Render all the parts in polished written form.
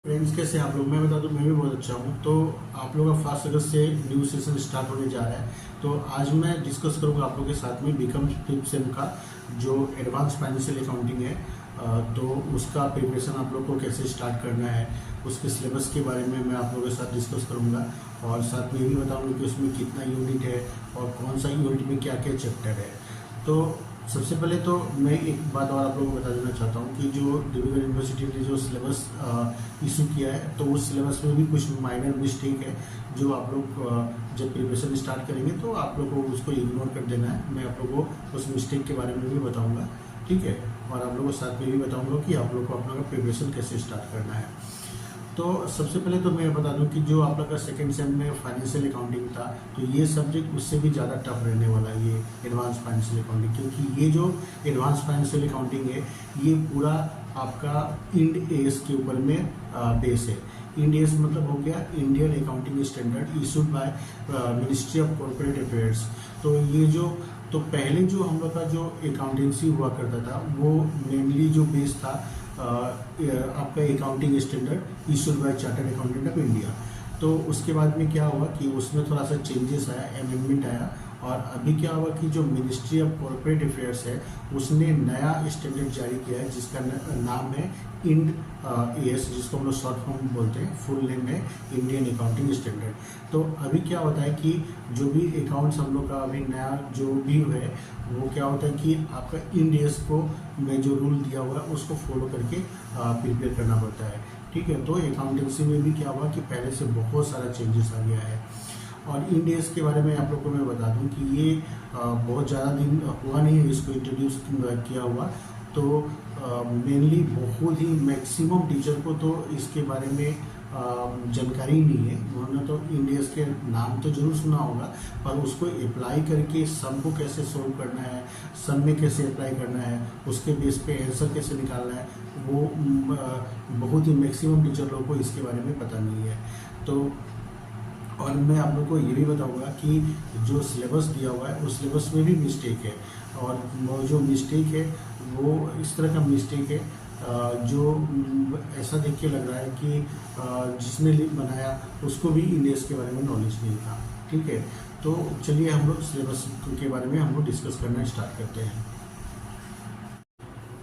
Friends, कैसे हैं आप लोग? मैं बता दूं, मैं भी बहुत अच्छा हूं। तो आप लोगों का 5 अगस्त से न्यू सेशन स्टार्ट होने जा रहा है। तो आज मैं डिस्कस करूंगा आप लोगों के साथ में बीकॉम 5th सेम का जो एडवांस फाइनेंशियल अकाउंटिंग है। तो उसका प्रिपरेशन आप लोग को कैसे स्टार्ट करना है, उसके सिलेबस के बारे में मैं आप लोगों के साथ डिस्कस करूंगा। और साथ में ये भी बताऊंगा कि उसमें कितना यूनिट है और कौन सा यूनिट में क्या क्या चैप्टर है। तो सबसे पहले तो मैं एक बात और आप लोगों को बता देना चाहता हूँ कि जो डिब्रूगढ़ यूनिवर्सिटी ने जो सिलेबस इशू किया है, तो उस सिलेबस में भी कुछ माइनर मिस्टेक है जो आप लोग जब प्रिपरेशन स्टार्ट करेंगे तो आप लोग को उसको इग्नोर कर देना है। मैं आप लोगों को उस मिस्टेक के बारे में भी बताऊँगा, ठीक है। और आप लोगों को साथ में भी बताऊँगा कि आप लोग को अपना प्रिपरेशन कैसे स्टार्ट करना है। तो सबसे पहले तो मैं बता दूं कि जो आप लोग का सेकेंड सेम में फाइनेंशियल अकाउंटिंग था, तो ये सब्जेक्ट उससे भी ज़्यादा टफ रहने वाला है, ये एडवांस फाइनेंशियल अकाउंटिंग। क्योंकि ये जो एडवांस फाइनेंशियल अकाउंटिंग है, ये पूरा आपका इंड एस के ऊपर में बेस है। इंड एस मतलब हो गया Indian accounting standard issued by ministry of corporate affairs. तो ये जो तो पहले जो हम लोग का जो अकाउंटेंसी हुआ करता था, वो मेनली जो बेस था आपका accounting standard issued by chartered accountant of India. तो उसके बाद में क्या हुआ कि उसमें थोड़ा सा चेंजेस आया, अमेंडमेंट आया। और अभी क्या हुआ कि जो मिनिस्ट्री ऑफ कॉर्पोरेट अफेयर्स है, उसने नया स्टैंडर्ड जारी किया है जिसका नाम है इंड एस, जिसको हम लोग शॉर्ट फॉर्म बोलते हैं। फुल नेम है इंडियन अकाउंटिंग स्टैंडर्ड। तो अभी क्या होता है कि जो भी अकाउंट्स हम लोग का अभी नया जो भी है, वो क्या होता है कि आपका इंड एस को में जो रूल दिया हुआ है उसको फॉलो करके प्रिपेयर करना पड़ता है, ठीक है। तो अकाउंटेंसी में भी क्या हुआ कि पहले से बहुत सारा चेंजेस आ गया है। और इंड एस के बारे में आप लोग को मैं बता दूं कि ये बहुत ज़्यादा दिन हुआ नहीं है इसको इंट्रोड्यूस किया हुआ। तो मेनली बहुत ही मैक्सिमम टीचर को तो इसके बारे में जानकारी नहीं है। उन्होंने तो इंड एस के नाम तो जरूर सुना होगा, पर उसको अप्लाई करके सम को कैसे सोल्व करना है, सम में कैसे अप्लाई करना है, उसके बेस पे आंसर कैसे निकालना है, वो बहुत ही मैक्सिमम टीचर लोगों को इसके बारे में पता नहीं है। तो और मैं आप लोग को ये भी बताऊंगा कि जो सिलेबस दिया हुआ है उस सिलेबस में भी मिस्टेक है। और वो जो मिस्टेक है वो इस तरह का मिस्टेक है जो ऐसा देख के लग रहा है कि जिसने बनाया उसको भी इंडेक्स के बारे में नॉलेज नहीं था, ठीक है। तो चलिए हम लोग सिलेबस के बारे में हम लोग डिस्कस करना स्टार्ट करते हैं।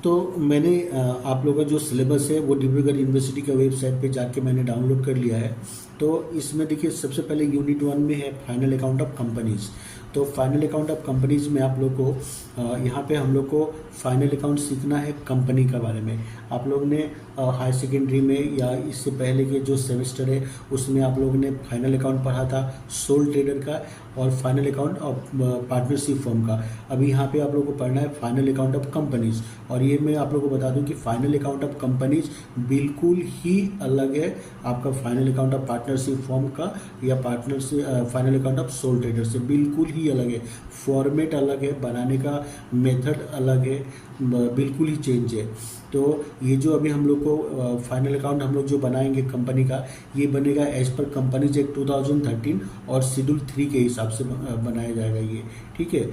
तो मैंने आप लोगों का जो सिलेबस है वो डिब्रूगढ़ यूनिवर्सिटी का वेबसाइट पे जाके मैंने डाउनलोड कर लिया है। तो इसमें देखिए सबसे पहले यूनिट 1 में है फाइनल अकाउंट ऑफ कंपनीज। तो फाइनल अकाउंट ऑफ कंपनीज में आप लोग को यहाँ पे हम लोग को फाइनल अकाउंट सीखना है कंपनी का बारे में। आप लोग ने हाई सेकेंडरी में या इससे पहले के जो सेमेस्टर है उसमें आप लोगों ने फाइनल अकाउंट पढ़ा था सोल ट्रेडर का और final account of partnership firm का। अभी यहाँ पे आप लोग को पढ़ना है फाइनल अकाउंट ऑफ कंपनीज। और ये मैं आप लोग को बता दूं कि फाइनल अकाउंट ऑफ कंपनीज बिल्कुल ही अलग है आपका final account of partnership firm का या partnership final account of soul trader से बिल्कुल ही अलग है। फॉर्मेट अलग है, बनाने का मेथड अलग है, बिल्कुल ही चेंज है। तो ये जो अभी हम लोग को फाइनल अकाउंट हम लोग जो बनाएंगे कंपनी का, ये बनेगा एज पर कंपनीज एक्ट 2013 और शेड्यूल 3 के हिसाब से बनाया जाएगा ये, ठीक है।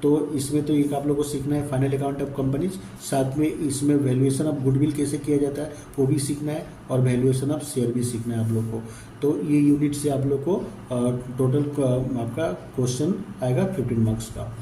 तो इसमें तो एक आप लोगों को सीखना है फाइनल अकाउंट ऑफ कंपनीज, साथ में इसमें वैल्यूएशन ऑफ गुडविल कैसे किया जाता है वो भी सीखना है और वैल्यूएशन ऑफ शेयर भी सीखना है आप लोग को। तो ये यूनिट से आप लोग को टोटल आपका क्वेश्चन आएगा 15 मार्क्स का।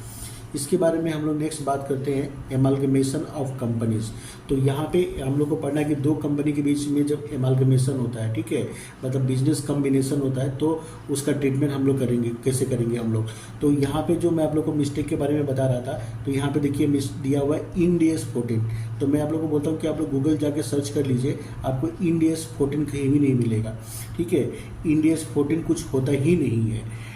इसके बारे में हम लोग नेक्स्ट बात करते हैं एमालगमेशन ऑफ कंपनीज। तो यहाँ पे हम लोग को पढ़ना है कि दो कंपनी के बीच में जब एमालगमेशन होता है, ठीक है, मतलब बिजनेस कॉम्बिनेशन होता है, तो उसका ट्रीटमेंट हम लोग करेंगे, कैसे करेंगे हम लोग। तो यहाँ पे जो मैं आप लोग को मिस्टेक के बारे में बता रहा था, तो यहाँ पे देखिए दिया हुआ है इंड एस 14। तो मैं आप लोग को बोलता हूँ कि आप लोग गूगल जाके सर्च कर लीजिए, आपको इंड एस 14 कहीं भी नहीं मिलेगा, ठीक है। इंड एस 14 कुछ होता ही नहीं है।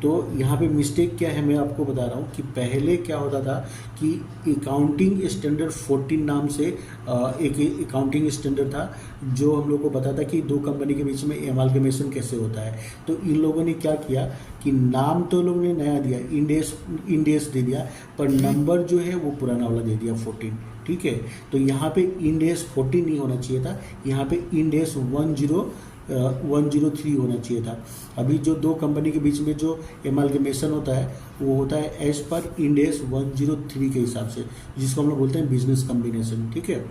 तो यहाँ पे मिस्टेक क्या है मैं आपको बता रहा हूँ कि पहले क्या होता था कि अकाउंटिंग स्टैंडर्ड 14 नाम से एक अकाउंटिंग स्टैंडर्ड था जो हम लोग को बताता कि दो कंपनी के बीच में एमालगमेशन कैसे होता है। तो इन लोगों ने क्या किया कि नाम तो लोगों ने नया दिया, इंडेस दे दिया, पर नंबर जो है वो पुराना वाला दे दिया 14, ठीक है। तो यहाँ पे इंडेस 14 नहीं होना चाहिए था, यहाँ पे इंडेस 103 होना चाहिए था। अभी जो दो कंपनी के बीच में जो एमालगमेशन होता है वो होता है एज पर इंड एस 103 के हिसाब से, जिसको हम लोग बोलते हैं बिजनेस कॉम्बिनेशन, ठीक है।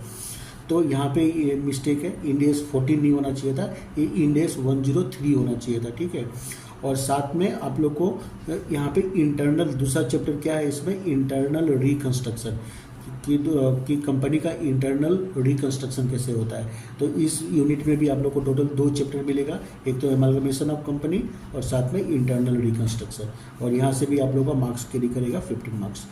तो यहाँ पे ये मिस्टेक है, इंड एस 14 नहीं होना चाहिए था, ये इंड एस 103 होना चाहिए था, ठीक है। और साथ में आप लोग को यहाँ पे इंटरनल दूसरा चैप्टर क्या है इसमें, इंटरनल रिकंस्ट्रक्शन कि कंपनी का इंटरनल रिकंस्ट्रक्शन कैसे होता है। तो इस यूनिट में भी आप लोग को टोटल 2 चैप्टर मिलेगा, एक तो एमालगमेशन ऑफ कंपनी और साथ में इंटरनल रिकंस्ट्रक्शन, और यहाँ से भी आप लोग का मार्क्स कैरी करेगा 15 मार्क्स।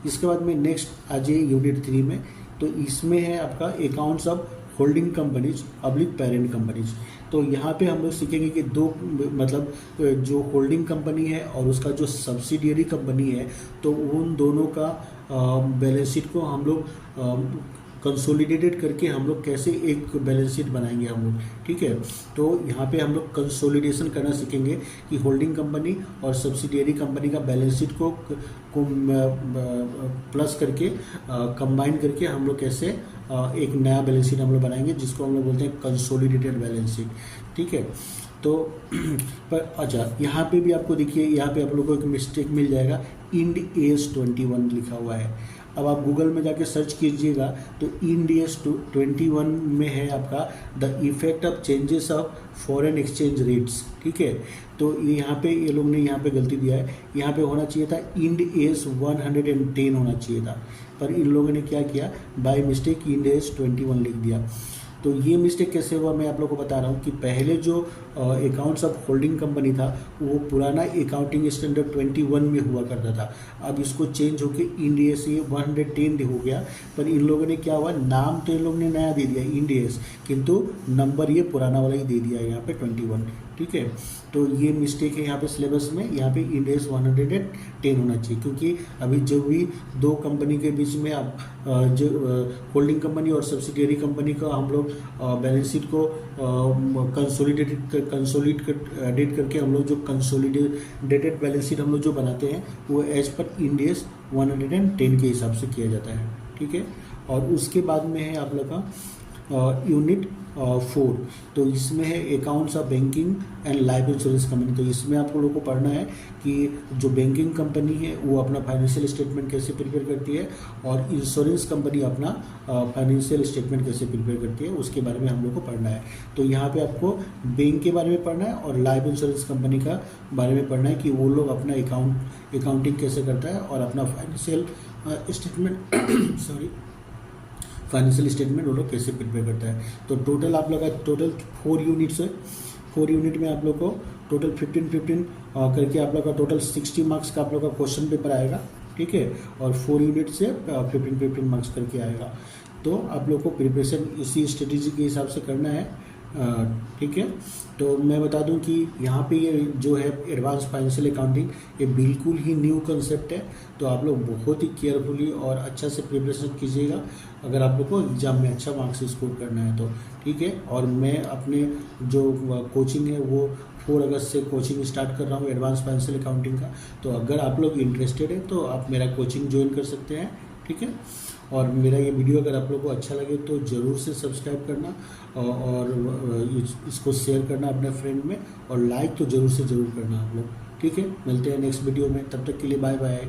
इसके बाद में नेक्स्ट आ जाइए यूनिट 3 में, तो इसमें है आपका accounts of holding companies public parent companies. तो यहाँ पे हम लोग सीखेंगे कि दो मतलब जो होल्डिंग कंपनी है और उसका जो सब्सिडियरी कंपनी है, तो उन दोनों का बैलेंस शीट को हम लोग कंसोलिडेटेड करके हम लोग कैसे एक बैलेंस शीट बनाएंगे हम लोग, ठीक है। तो यहाँ पे हम लोग कंसोलिडेशन करना सीखेंगे कि होल्डिंग कंपनी और सब्सिडियरी कंपनी का बैलेंस शीट को प्लस करके कंबाइन करके हम लोग कैसे एक नया बैलेंस शीट हम लोग बनाएंगे, जिसको हम लोग बोलते हैं कंसोलिडेटेड बैलेंस शीट, ठीक है। तो पर अच्छा, यहाँ पे भी आपको देखिए, यहाँ पे आप लोगों को एक मिस्टेक मिल जाएगा, इंड एस 21 लिखा हुआ है। अब आप गूगल में जाके सर्च कीजिएगा तो इंड एस 21 में है आपका the effect of changes of foreign exchange rates, ठीक है। तो ये यहाँ पे ये लोग ने यहाँ पे गलती दिया है, यहाँ पे होना चाहिए था इंड एस 110 होना चाहिए था, पर इन लोगों ने क्या किया, बाय मिस्टेक इंड एस 21 लिख दिया। तो ये मिस्टेक कैसे हुआ मैं आप लोगों को बता रहा हूँ कि पहले जो अकाउंट्स ऑफ होल्डिंग कंपनी था वो पुराना अकाउंटिंग स्टैंडर्ड 21 में हुआ करता था, अब इसको चेंज होके इंड एस 110 हो गया। पर इन लोगों ने क्या हुआ, नाम तो इन लोगों ने नया दे दिया इंड एस, किंतु नंबर ये पुराना वाला ही दे दिया है यहाँ पे 21, ठीक है। तो ये मिस्टेक है यहाँ पे सिलेबस में, यहाँ पे इंड एस 110 होना चाहिए, क्योंकि अभी जो भी दो कंपनी के बीच में आप जो होल्डिंग कंपनी और सब्सिडियरी कंपनी का हम लोग बैलेंस शीट को कंसोलिडेट करके हम लोग जो कंसोलिडेटेड बैलेंस शीट हम लोग जो बनाते हैं वो एज पर इंड एस 110 के हिसाब से किया जाता है, ठीक है। और उसके बाद में है आप लोग का यूनिट 4, तो इसमें है accounts of banking and life insurance company. तो इसमें आप लोगों को पढ़ना है कि जो बैंकिंग कंपनी है वो अपना फाइनेंशियल स्टेटमेंट कैसे प्रिपेयर करती है और इंश्योरेंस कंपनी अपना फाइनेंशियल स्टेटमेंट कैसे प्रिपेयर करती है, उसके बारे में हम लोग को पढ़ना है। तो यहाँ पे आपको बैंक के बारे में पढ़ना है और लाइफ इंश्योरेंस कंपनी का बारे में पढ़ना है कि वो लोग अपना अकाउंटिंग कैसे करता है और अपना फाइनेंशियल स्टेटमेंट फाइनेंशियल स्टेटमेंट वो लोग कैसे प्रिपेयर करता है। तो टोटल आप लोग का टोटल 4 यूनिट्स है, 4 यूनिट में आप लोग को टोटल 15 करके आप लोग का टोटल 60 मार्क्स का आप लोग का क्वेश्चन पेपर आएगा, ठीक है। और 4 यूनिट से 15 मार्क्स करके आएगा। तो आप लोग को प्रिपरेशन इसी स्ट्रेटेजी के हिसाब से करना है, ठीक है। तो मैं बता दूं कि यहाँ पे ये जो है एडवांस फाइनेंशियल अकाउंटिंग, ये बिल्कुल ही न्यू कंसेप्ट है, तो आप लोग बहुत ही केयरफुली और अच्छा से प्रिपरेशन कीजिएगा अगर आप लोग को एग्ज़ाम में अच्छा मार्क्स स्कोर करना है तो, ठीक है। और मैं अपने जो कोचिंग है वो 4 अगस्त से कोचिंग स्टार्ट कर रहा हूँ एडवांस फाइनेंशियल अकाउंटिंग का। तो अगर आप लोग इंटरेस्टेड हैं तो आप मेरा कोचिंग ज्वाइन कर सकते हैं, ठीक है। और मेरा ये वीडियो अगर आप लोग को अच्छा लगे तो ज़रूर से सब्सक्राइब करना और इसको शेयर करना अपने फ्रेंड में, और लाइक तो ज़रूर से ज़रूर करना आप लोग, ठीक है। मिलते हैं नेक्स्ट वीडियो में, तब तक के लिए बाय बाय।